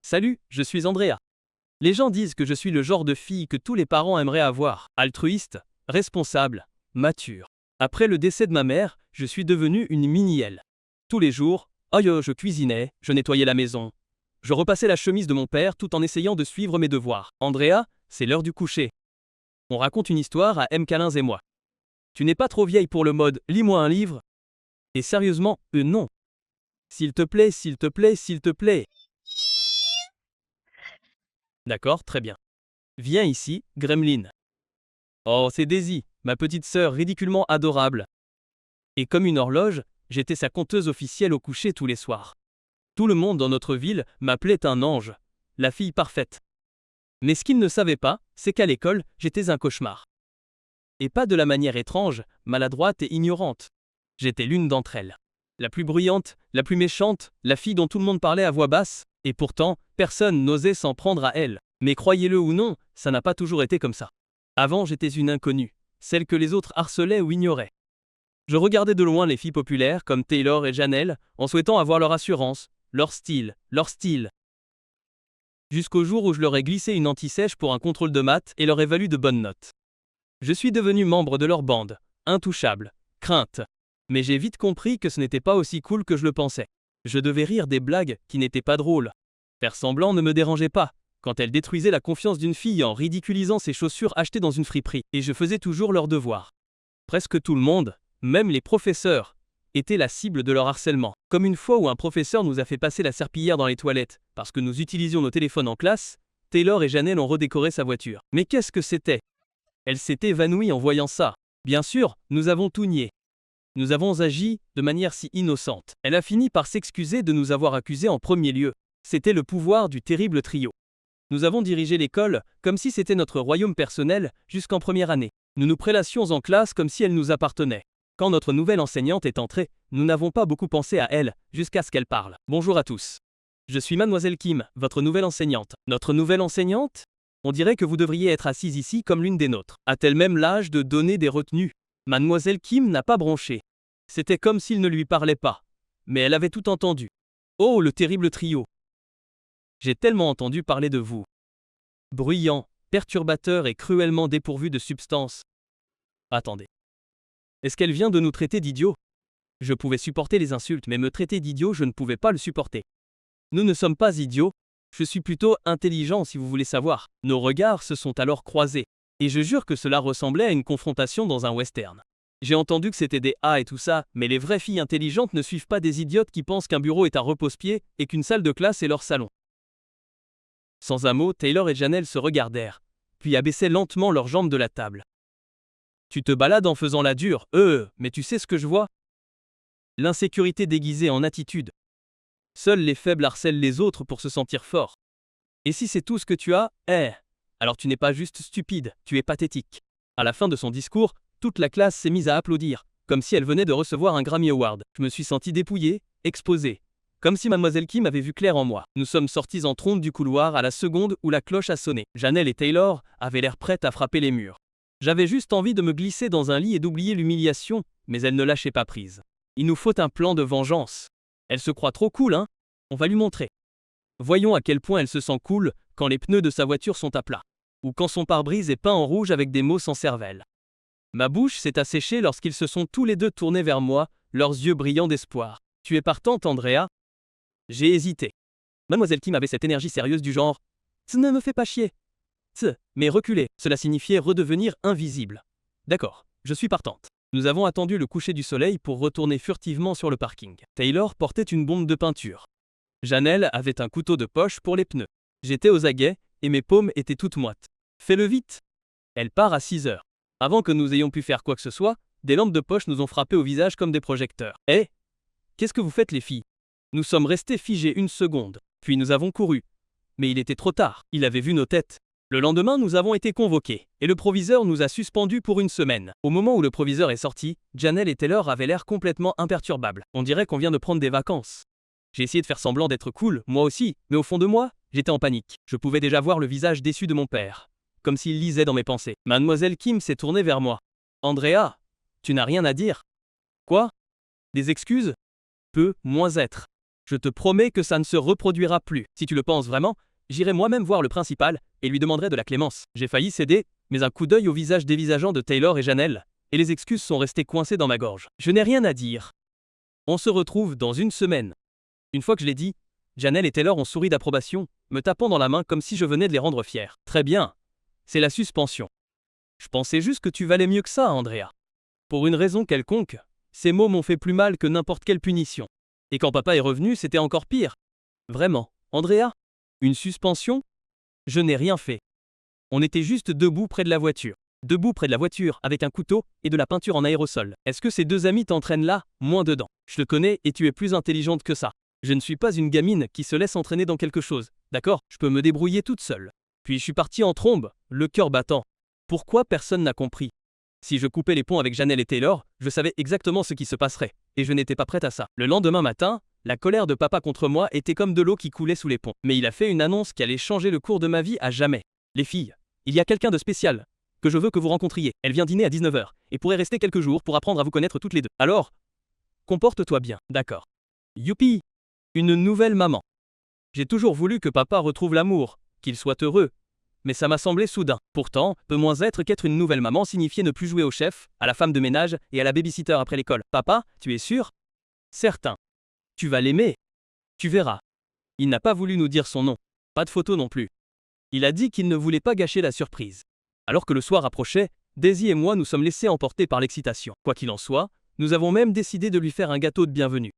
Salut, je suis Andrea. Les gens disent que je suis le genre de fille que tous les parents aimeraient avoir, altruiste, responsable, mature. Après le décès de ma mère, je suis devenue une mini-elle. Tous les jours, je cuisinais, je nettoyais la maison. Je repassais la chemise de mon père tout en essayant de suivre mes devoirs. Andrea, c'est l'heure du coucher. On raconte une histoire à M. Câlins et moi. Tu n'es pas trop vieille pour le mode « lis-moi un livre ». Et sérieusement, non. S'il te plaît, s'il te plaît, s'il te plaît. D'accord, très bien. Viens ici, Gremlin. Oh, c'est Daisy, ma petite sœur ridiculement adorable. Et comme une horloge, j'étais sa conteuse officielle au coucher tous les soirs. Tout le monde dans notre ville m'appelait un ange, la fille parfaite. Mais ce qu'ils ne savaient pas, c'est qu'à l'école, j'étais un cauchemar. Et pas de la manière étrange, maladroite et ignorante. J'étais l'une d'entre elles. La plus bruyante, la plus méchante, la fille dont tout le monde parlait à voix basse, et pourtant, personne n'osait s'en prendre à elle. Mais croyez-le ou non, ça n'a pas toujours été comme ça. Avant, j'étais une inconnue, celle que les autres harcelaient ou ignoraient. Je regardais de loin les filles populaires comme Taylor et Janelle, en souhaitant avoir leur assurance, leur style. Jusqu'au jour où je leur ai glissé une anti-sèche pour un contrôle de maths et leur ai valu de bonnes notes. Je suis devenu membre de leur bande, intouchable, crainte. Mais j'ai vite compris que ce n'était pas aussi cool que je le pensais. Je devais rire des blagues qui n'étaient pas drôles. Faire semblant ne me dérangeait pas, quand elles détruisaient la confiance d'une fille en ridiculisant ses chaussures achetées dans une friperie, et je faisais toujours leurs devoirs. Presque tout le monde, même les professeurs, était la cible de leur harcèlement. Comme une fois où un professeur nous a fait passer la serpillière dans les toilettes, parce que nous utilisions nos téléphones en classe, Taylor et Janelle ont redécoré sa voiture. Mais qu'est-ce que c'était ? Elle s'est évanouie en voyant ça. Bien sûr, nous avons tout nié. Nous avons agi de manière si innocente. Elle a fini par s'excuser de nous avoir accusés en premier lieu. C'était le pouvoir du terrible trio. Nous avons dirigé l'école comme si c'était notre royaume personnel jusqu'en première année. Nous nous prélassions en classe comme si elle nous appartenait. Quand notre nouvelle enseignante est entrée, nous n'avons pas beaucoup pensé à elle jusqu'à ce qu'elle parle. Bonjour à tous. Je suis Mademoiselle Kim, votre nouvelle enseignante. Notre nouvelle enseignante ? On dirait que vous devriez être assise ici comme l'une des nôtres. A-t-elle même l'âge de donner des retenues ? Mademoiselle Kim n'a pas bronché. C'était comme s'il ne lui parlait pas. Mais elle avait tout entendu. Oh, le terrible trio. J'ai tellement entendu parler de vous. Bruyant, perturbateur et cruellement dépourvu de substance. Attendez. Est-ce qu'elle vient de nous traiter d'idiots ? Je pouvais supporter les insultes, mais me traiter d'idiot, je ne pouvais pas le supporter. Nous ne sommes pas idiots. Je suis plutôt intelligent si vous voulez savoir. Nos regards se sont alors croisés. Et je jure que cela ressemblait à une confrontation dans un western. J'ai entendu que c'était des A et tout ça, mais les vraies filles intelligentes ne suivent pas des idiotes qui pensent qu'un bureau est un repose-pied et qu'une salle de classe est leur salon. Sans un mot, Taylor et Janelle se regardèrent, puis abaissaient lentement leurs jambes de la table. Tu te balades en faisant la dure, mais tu sais ce que je vois ? L'insécurité déguisée en attitude. Seuls les faibles harcèlent les autres pour se sentir forts. Et si c'est tout ce que tu as, alors tu n'es pas juste stupide, tu es pathétique. À la fin de son discours, toute la classe s'est mise à applaudir, comme si elle venait de recevoir un Grammy Award. Je me suis senti dépouillé, exposé. Comme si Mademoiselle Kim avait vu clair en moi. Nous sommes sortis en trombe du couloir à la seconde où la cloche a sonné. Janelle et Taylor avaient l'air prêtes à frapper les murs. J'avais juste envie de me glisser dans un lit et d'oublier l'humiliation, mais elles ne lâchaient pas prise. Il nous faut un plan de vengeance. Elle se croit trop cool, hein ? On va lui montrer. Voyons à quel point elle se sent cool quand les pneus de sa voiture sont à plat. Ou quand son pare-brise est peint en rouge avec des mots sans cervelle. Ma bouche s'est asséchée lorsqu'ils se sont tous les deux tournés vers moi, leurs yeux brillants d'espoir. Tu es partante, Andrea ? J'ai hésité. Mademoiselle Kim avait cette énergie sérieuse du genre « Tss, ne me fais pas chier !» Tss, mais reculer, cela signifiait redevenir invisible. D'accord, je suis partante. Nous avons attendu le coucher du soleil pour retourner furtivement sur le parking. Taylor portait une bombe de peinture. Janelle avait un couteau de poche pour les pneus. J'étais aux aguets et mes paumes étaient toutes moites. Fais-le vite. Elle part à 6 heures. Avant que nous ayons pu faire quoi que ce soit, des lampes de poche nous ont frappé au visage comme des projecteurs. Qu'est-ce que vous faites les filles ? Nous sommes restés figés une seconde, puis nous avons couru. Mais il était trop tard, il avait vu nos têtes. Le lendemain, nous avons été convoqués, et le proviseur nous a suspendus pour une semaine. Au moment où le proviseur est sorti, Janelle et Taylor avaient l'air complètement imperturbables. On dirait qu'on vient de prendre des vacances. J'ai essayé de faire semblant d'être cool, moi aussi, mais au fond de moi, j'étais en panique. Je pouvais déjà voir le visage déçu de mon père. Comme s'il lisait dans mes pensées. Mademoiselle Kim s'est tournée vers moi. « Andrea, tu n'as rien à dire ?»« Quoi ? Des excuses ? Peu, moins être. » Je te promets que ça ne se reproduira plus. Si tu le penses vraiment, j'irai moi-même voir le principal et lui demanderai de la clémence. J'ai failli céder, mais un coup d'œil au visage dévisageant de Taylor et Janelle, et les excuses sont restées coincées dans ma gorge. Je n'ai rien à dire. On se retrouve dans une semaine. Une fois que je l'ai dit, Janelle et Taylor ont souri d'approbation, me tapant dans la main comme si je venais de les rendre fiers. Très bien. C'est la suspension. Je pensais juste que tu valais mieux que ça, Andrea. Pour une raison quelconque, ces mots m'ont fait plus mal que n'importe quelle punition. Et quand papa est revenu, c'était encore pire. Vraiment, Andrea? Une suspension? Je n'ai rien fait. On était juste debout près de la voiture. Debout près de la voiture, avec un couteau et de la peinture en aérosol. Est-ce que ces deux amis t'entraînent là, moins dedans? Je te connais et tu es plus intelligente que ça. Je ne suis pas une gamine qui se laisse entraîner dans quelque chose. D'accord, je peux me débrouiller toute seule. Puis je suis partie en trombe, le cœur battant. Pourquoi personne n'a compris? Si je coupais les ponts avec Janelle et Taylor, je savais exactement ce qui se passerait. Et je n'étais pas prête à ça. Le lendemain matin, la colère de papa contre moi était comme de l'eau qui coulait sous les ponts. Mais il a fait une annonce qui allait changer le cours de ma vie à jamais. Les filles, il y a quelqu'un de spécial que je veux que vous rencontriez. Elle vient dîner à 19 h et pourrait rester quelques jours pour apprendre à vous connaître toutes les deux. Alors, comporte-toi bien, d'accord? Youpi! Une nouvelle maman. J'ai toujours voulu que papa retrouve l'amour, qu'il soit heureux. Mais ça m'a semblé soudain. Pourtant, peut moins être qu'être une nouvelle maman signifiait ne plus jouer au chef, à la femme de ménage et à la babysitter après l'école. Papa, tu es sûr? Certain. Tu vas l'aimer. Tu verras. Il n'a pas voulu nous dire son nom. Pas de photo non plus. Il a dit qu'il ne voulait pas gâcher la surprise. Alors que le soir approchait, Daisy et moi nous sommes laissés emporter par l'excitation. Quoi qu'il en soit, nous avons même décidé de lui faire un gâteau de bienvenue.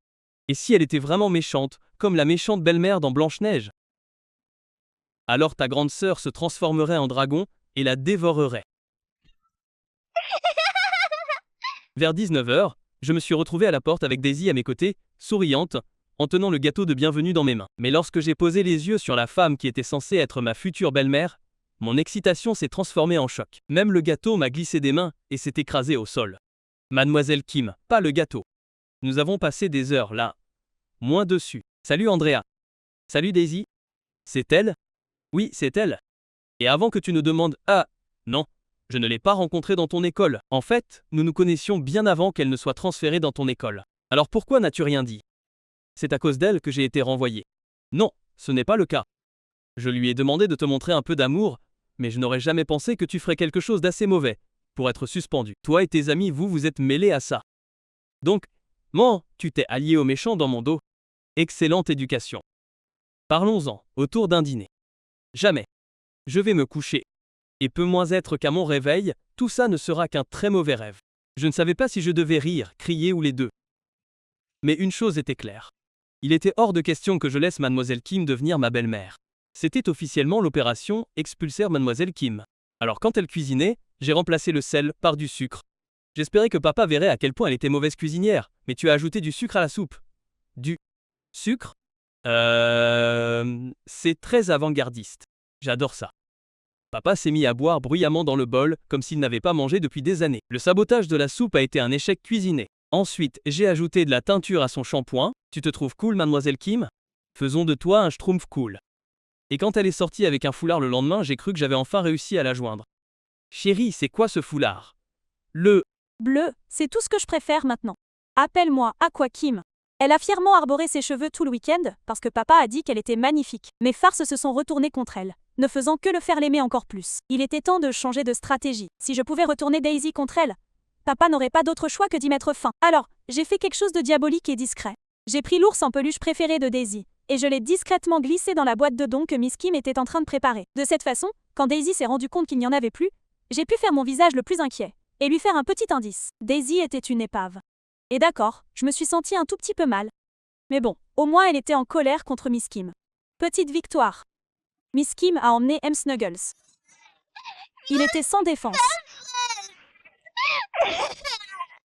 Et si elle était vraiment méchante, comme la méchante belle-mère dans Blanche-Neige? Alors ta grande sœur se transformerait en dragon et la dévorerait. Vers 19 h, je me suis retrouvé à la porte avec Daisy à mes côtés, souriante, en tenant le gâteau de bienvenue dans mes mains. Mais lorsque j'ai posé les yeux sur la femme qui était censée être ma future belle-mère, mon excitation s'est transformée en choc. Même le gâteau m'a glissé des mains et s'est écrasé au sol. Mademoiselle Kim, pas le gâteau. Nous avons passé des heures là. Moins dessus. Salut Andrea. Salut Daisy. C'est elle? Oui, c'est elle. Et avant que tu ne demandes « Ah, non, je ne l'ai pas rencontrée dans ton école. En fait, nous nous connaissions bien avant qu'elle ne soit transférée dans ton école. Alors pourquoi n'as-tu rien dit? C'est à cause d'elle que j'ai été renvoyé. Non, ce n'est pas le cas. Je lui ai demandé de te montrer un peu d'amour, mais je n'aurais jamais pensé que tu ferais quelque chose d'assez mauvais pour être suspendu. Toi et tes amis, vous êtes mêlés à ça. Donc, tu t'es allié aux méchants dans mon dos. Excellente éducation. Parlons-en, autour d'un dîner. Jamais. Je vais me coucher. Et peut moins être qu'à mon réveil, tout ça ne sera qu'un très mauvais rêve. Je ne savais pas si je devais rire, crier ou les deux. Mais une chose était claire. Il était hors de question que je laisse Mademoiselle Kim devenir ma belle-mère. C'était officiellement l'opération « Expulser Mademoiselle Kim ». Alors quand elle cuisinait, j'ai remplacé le sel par du sucre. J'espérais que papa verrait à quel point elle était mauvaise cuisinière, mais tu as ajouté du sucre à la soupe. Du sucre? C'est très avant-gardiste. J'adore ça. Papa s'est mis à boire bruyamment dans le bol, comme s'il n'avait pas mangé depuis des années. Le sabotage de la soupe a été un échec cuisiné. Ensuite, j'ai ajouté de la teinture à son shampoing. Tu te trouves cool, Mademoiselle Kim? Faisons de toi un schtroumpf cool. Et quand elle est sortie avec un foulard le lendemain, j'ai cru que j'avais enfin réussi à la joindre. Chérie, c'est quoi ce foulard? Le bleu, c'est tout ce que je préfère maintenant. Appelle-moi Aqua Kim. Elle a fièrement arboré ses cheveux tout le week-end parce que papa a dit qu'elle était magnifique. Mes farces se sont retournées contre elle, ne faisant que le faire l'aimer encore plus. Il était temps de changer de stratégie. Si je pouvais retourner Daisy contre elle, papa n'aurait pas d'autre choix que d'y mettre fin. Alors, j'ai fait quelque chose de diabolique et discret. J'ai pris l'ours en peluche préféré de Daisy, et je l'ai discrètement glissé dans la boîte de dons que Miss Kim était en train de préparer. De cette façon, quand Daisy s'est rendu compte qu'il n'y en avait plus, j'ai pu faire mon visage le plus inquiet, et lui faire un petit indice. Daisy était une épave. Et d'accord, je me suis sentie un tout petit peu mal. Mais bon, au moins elle était en colère contre Miss Kim. Petite victoire. Miss Kim a emmené M. Snuggles. Il était sans défense.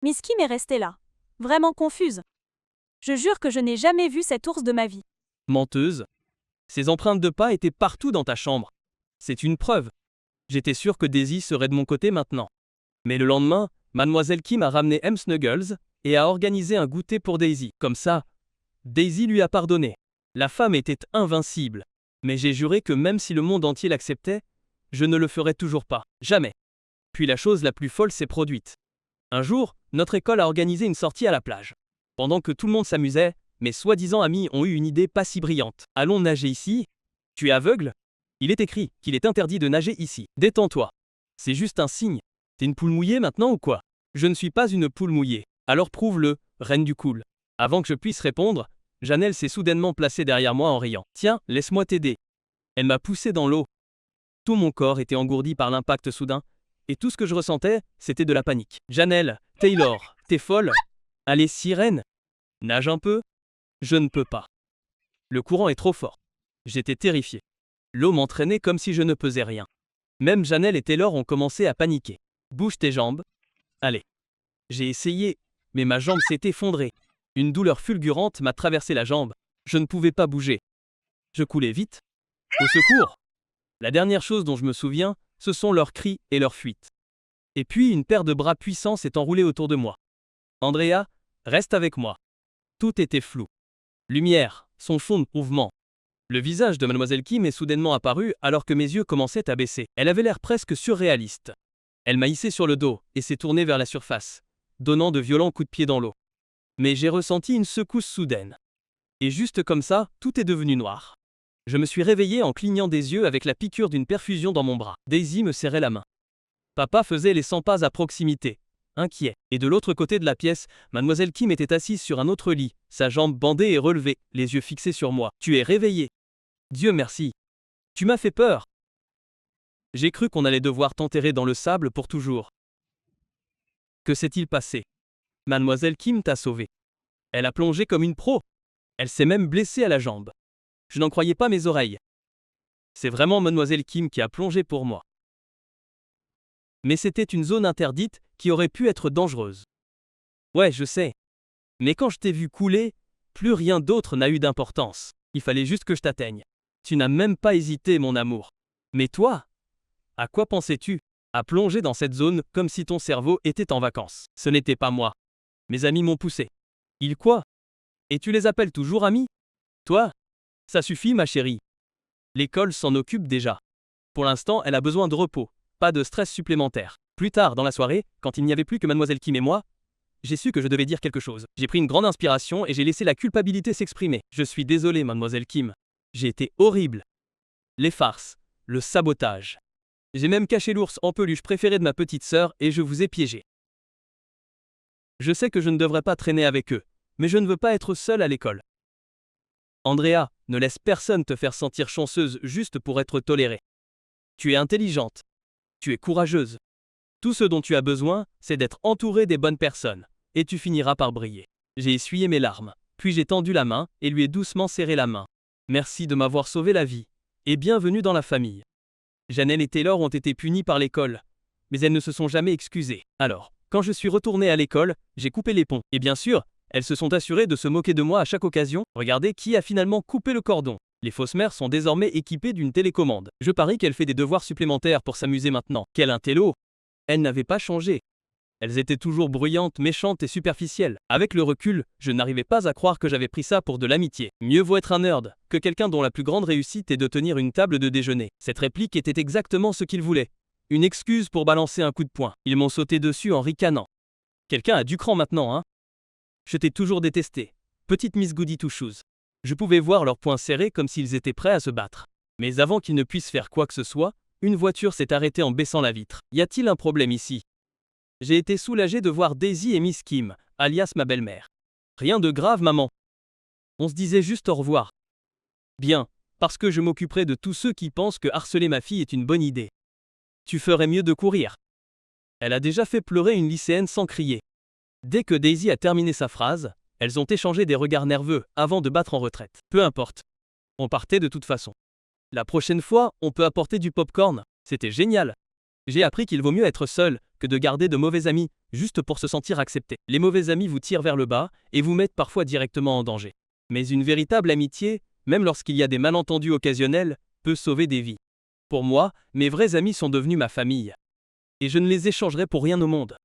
Miss Kim est restée là, vraiment confuse. Je jure que je n'ai jamais vu cet ours de ma vie. menteuse. Ces empreintes de pas étaient partout dans ta chambre. C'est une preuve. J'étais sûr que Daisy serait de mon côté maintenant. Mais le lendemain, Mademoiselle Kim a ramené M. Snuggles et a organisé un goûter pour Daisy. Comme ça, Daisy lui a pardonné. La femme était invincible. Mais j'ai juré que même si le monde entier l'acceptait, je ne le ferais toujours pas. Jamais. Puis la chose la plus folle s'est produite. Un jour, notre école a organisé une sortie à la plage. Pendant que tout le monde s'amusait, mes soi-disant amis ont eu une idée pas si brillante. Allons nager ici? Tu es aveugle? Il est écrit qu'il est interdit de nager ici. Détends-toi. C'est juste un signe. T'es une poule mouillée maintenant ou quoi? Je ne suis pas une poule mouillée. Alors prouve-le, reine du cool. Avant que je puisse répondre, Janelle s'est soudainement placée derrière moi en riant. Tiens, laisse-moi t'aider. Elle m'a poussé dans l'eau. Tout mon corps était engourdi par l'impact soudain, et tout ce que je ressentais, c'était de la panique. Janelle, Taylor, t'es folle? Allez, sirène. Nage un peu? Je ne peux pas. Le courant est trop fort. J'étais terrifié. L'eau m'entraînait comme si je ne pesais rien. Même Janelle et Taylor ont commencé à paniquer. Bouge tes jambes. Allez. J'ai essayé, mais ma jambe s'est effondrée. Une douleur fulgurante m'a traversé la jambe. Je ne pouvais pas bouger. Je coulais vite. Au secours! La dernière chose dont je me souviens, ce sont leurs cris et leurs fuites. Et puis une paire de bras puissants s'est enroulée autour de moi. Andrea, reste avec moi. Tout était flou. Lumière, son fond de mouvement. Le visage de Mademoiselle Kim est soudainement apparu alors que mes yeux commençaient à baisser. Elle avait l'air presque surréaliste. Elle m'a hissé sur le dos et s'est tournée vers la surface, donnant de violents coups de pied dans l'eau. Mais j'ai ressenti une secousse soudaine. Et juste comme ça, tout est devenu noir. Je me suis réveillé en clignant des yeux avec la piqûre d'une perfusion dans mon bras. Daisy me serrait la main. Papa faisait les 100 pas à proximité, inquiet. Et de l'autre côté de la pièce, Mademoiselle Kim était assise sur un autre lit, sa jambe bandée et relevée, les yeux fixés sur moi. Tu es réveillé. Dieu merci. Tu m'as fait peur. J'ai cru qu'on allait devoir t'enterrer dans le sable pour toujours. Que s'est-il passé? Mademoiselle Kim t'a sauvé. Elle a plongé comme une pro. Elle s'est même blessée à la jambe. Je n'en croyais pas mes oreilles. C'est vraiment Mademoiselle Kim qui a plongé pour moi. Mais c'était une zone interdite qui aurait pu être dangereuse. Ouais, je sais. Mais quand je t'ai vu couler, plus rien d'autre n'a eu d'importance. Il fallait juste que je t'atteigne. Tu n'as même pas hésité, mon amour. Mais toi, à quoi pensais-tu? À plonger dans cette zone comme si ton cerveau était en vacances. Ce n'était pas moi. Mes amis m'ont poussé. Ils quoi? Et tu les appelles toujours amis? Toi? Ça suffit, ma chérie. L'école s'en occupe déjà. Pour l'instant, elle a besoin de repos, pas de stress supplémentaire. Plus tard dans la soirée, quand il n'y avait plus que Mademoiselle Kim et moi, j'ai su que je devais dire quelque chose. J'ai pris une grande inspiration et j'ai laissé la culpabilité s'exprimer. Je suis désolé, Mademoiselle Kim. J'ai été horrible. Les farces, le sabotage. J'ai même caché l'ours en peluche préféré de ma petite sœur et je vous ai piégé. Je sais que je ne devrais pas traîner avec eux, mais je ne veux pas être seule à l'école. Andrea, ne laisse personne te faire sentir chanceuse juste pour être tolérée. Tu es intelligente. Tu es courageuse. Tout ce dont tu as besoin, c'est d'être entourée des bonnes personnes, et tu finiras par briller. J'ai essuyé mes larmes, puis j'ai tendu la main et lui ai doucement serré la main. Merci de m'avoir sauvé la vie, et bienvenue dans la famille. Janelle et Taylor ont été punis par l'école, mais elles ne se sont jamais excusées. Alors, quand je suis retourné à l'école, j'ai coupé les ponts. Et bien sûr, elles se sont assurées de se moquer de moi à chaque occasion. Regardez qui a finalement coupé le cordon. Les fausses mères sont désormais équipées d'une télécommande. Je parie qu'elle fait des devoirs supplémentaires pour s'amuser maintenant. Quel intello! Elles n'avaient pas changé. Elles étaient toujours bruyantes, méchantes et superficielles. Avec le recul, je n'arrivais pas à croire que j'avais pris ça pour de l'amitié. Mieux vaut être un nerd que quelqu'un dont la plus grande réussite est de tenir une table de déjeuner. Cette réplique était exactement ce qu'ils voulaient. Une excuse pour balancer un coup de poing. Ils m'ont sauté dessus en ricanant. Quelqu'un a du cran maintenant, hein? Je t'ai toujours détesté. Petite Miss Goody Two Shoes. Je pouvais voir leurs poings serrés comme s'ils étaient prêts à se battre. Mais avant qu'ils ne puissent faire quoi que ce soit, une voiture s'est arrêtée en baissant la vitre. Y a-t-il un problème ici? J'ai été soulagé de voir Daisy et Miss Kim, alias ma belle-mère. Rien de grave, maman. On se disait juste au revoir. Bien, parce que je m'occuperai de tous ceux qui pensent que harceler ma fille est une bonne idée. Tu ferais mieux de courir. Elle a déjà fait pleurer une lycéenne sans crier. Dès que Daisy a terminé sa phrase, elles ont échangé des regards nerveux avant de battre en retraite. Peu importe. On partait de toute façon. La prochaine fois, on peut apporter du popcorn. C'était génial. J'ai appris qu'il vaut mieux être seul que de garder de mauvais amis juste pour se sentir accepté. Les mauvais amis vous tirent vers le bas et vous mettent parfois directement en danger. Mais une véritable amitié, même lorsqu'il y a des malentendus occasionnels, peut sauver des vies. Pour moi, mes vrais amis sont devenus ma famille. Et je ne les échangerai pour rien au monde.